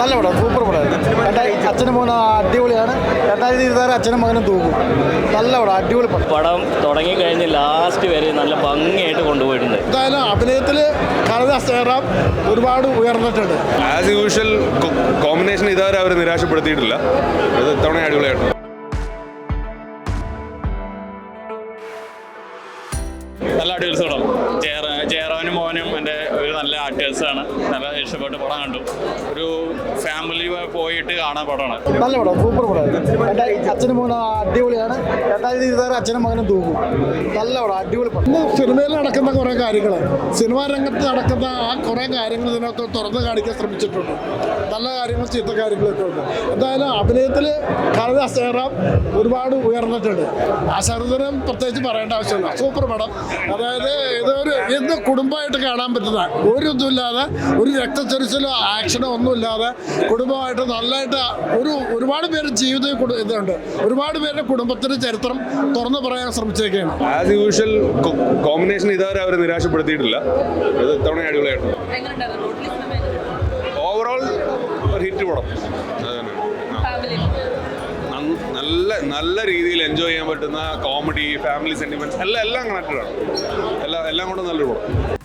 നല്ല പടം, സൂപ്പർ പടമായിരുന്നു. അച്ഛനും മോനും അടിപൊളിയാണ്. 2026 അച്ഛനും മകനും തൂക്കും. നല്ല പടം, അടിപൊളി പടം. പടം തുടങ്ങിക്കഴിഞ്ഞ് ലാസ്റ്റ് വരെ നല്ല ഭംഗിയായിട്ട് കൊണ്ടുപോയിട്ടുണ്ട്. എന്തായാലും അഭിനയത്തിൽ കാളിദാസ് ജയറാം ഒരുപാട് ഉയർന്നിട്ടുണ്ട്. ആസ് യൂഷ്വൽ കോമ്പിനേഷൻ ഇതുവരെ അവർ നിരാശപ്പെടുത്തിയിട്ടില്ല. ഇത് ഇത്തവണ അടിപൊളിയായിട്ടുണ്ട്. നല്ല അടിപൊളി പടം. ജയറാനും മോനും എൻ്റെ ഒരു നല്ല ആക്ടേഴ്സാണ്. നല്ല ഇഷ്ടപ്പെട്ട പടം കണ്ടു. ഒരു ഫാമിലി പോയിട്ട് കാണാൻ പടമാണ്. നല്ല പടം, സൂപ്പർ പടമായിരുന്നു. അച്ഛനും മോനും അടിപൊളിയാണ്. 2026 അച്ഛനും മകനും തൂക്കും. നല്ല പടം, അടിപൊളി പടം. ഇന്ന് സിനിമയിൽ നടക്കുന്ന കുറേ കാര്യങ്ങൾ, സിനിമാ രംഗത്ത് നടക്കുന്ന ആ കുറേ കാര്യങ്ങൾ ഇതിനകത്ത് തുറന്ന് കാണിക്കാൻ ശ്രമിച്ചിട്ടുണ്ട്. നല്ല കാര്യങ്ങൾ, ചീത്ത കാര്യങ്ങളൊക്കെ ഉണ്ട്. എന്തായാലും അഭിനയത്തിൽ കാളിദാസ് ജയറാം ഒരുപാട് ഉയർന്നിട്ടുണ്ട്. ആശാർദനം പ്രത്യേകിച്ച് പറയേണ്ട ആവശ്യമില്ല. സൂപ്പർ പടം. അതായത് ഇന്ന് കുടുംബമായിട്ട് കാണാൻ പറ്റുന്ന ഒരു ഇതുമില്ലാതെ, ഒരു രക്തച്ചൊരിച്ചിലോ ആക്ഷനോ ഒന്നുമില്ലാതെ കുടുംബമായിട്ട് നല്ലതായിട്ട് ഒരുപാട് പേര് ജീവിതം ഇതുണ്ട്. ഒരുപാട് പേരുടെ കുടുംബത്തിൻ്റെ ചരിത്രം തുറന്നു പറയാൻ ശ്രമിച്ചേക്കാണ്. ആസ് യൂഷ്വൽ കോമ്പിനേഷൻ ഇതുവരെ അവർ നിരാശപ്പെടുത്തിയിട്ടില്ല. ഇത് ഇത്തവണ അടിപൊളിയായിട്ടുണ്ട്. ഓവറോൾ ഒരു ഹിറ്റ് പടം. നല്ല രീതിയിൽ എൻജോയ് ചെയ്യാൻ പറ്റുന്ന കോമഡി, ഫാമിലി സെന്റിമെന്റ്സ് എല്ലാം കണക്റ്റഡ് ആണ്. എല്ലാം കൊണ്ടും നല്ലൊരു പടം.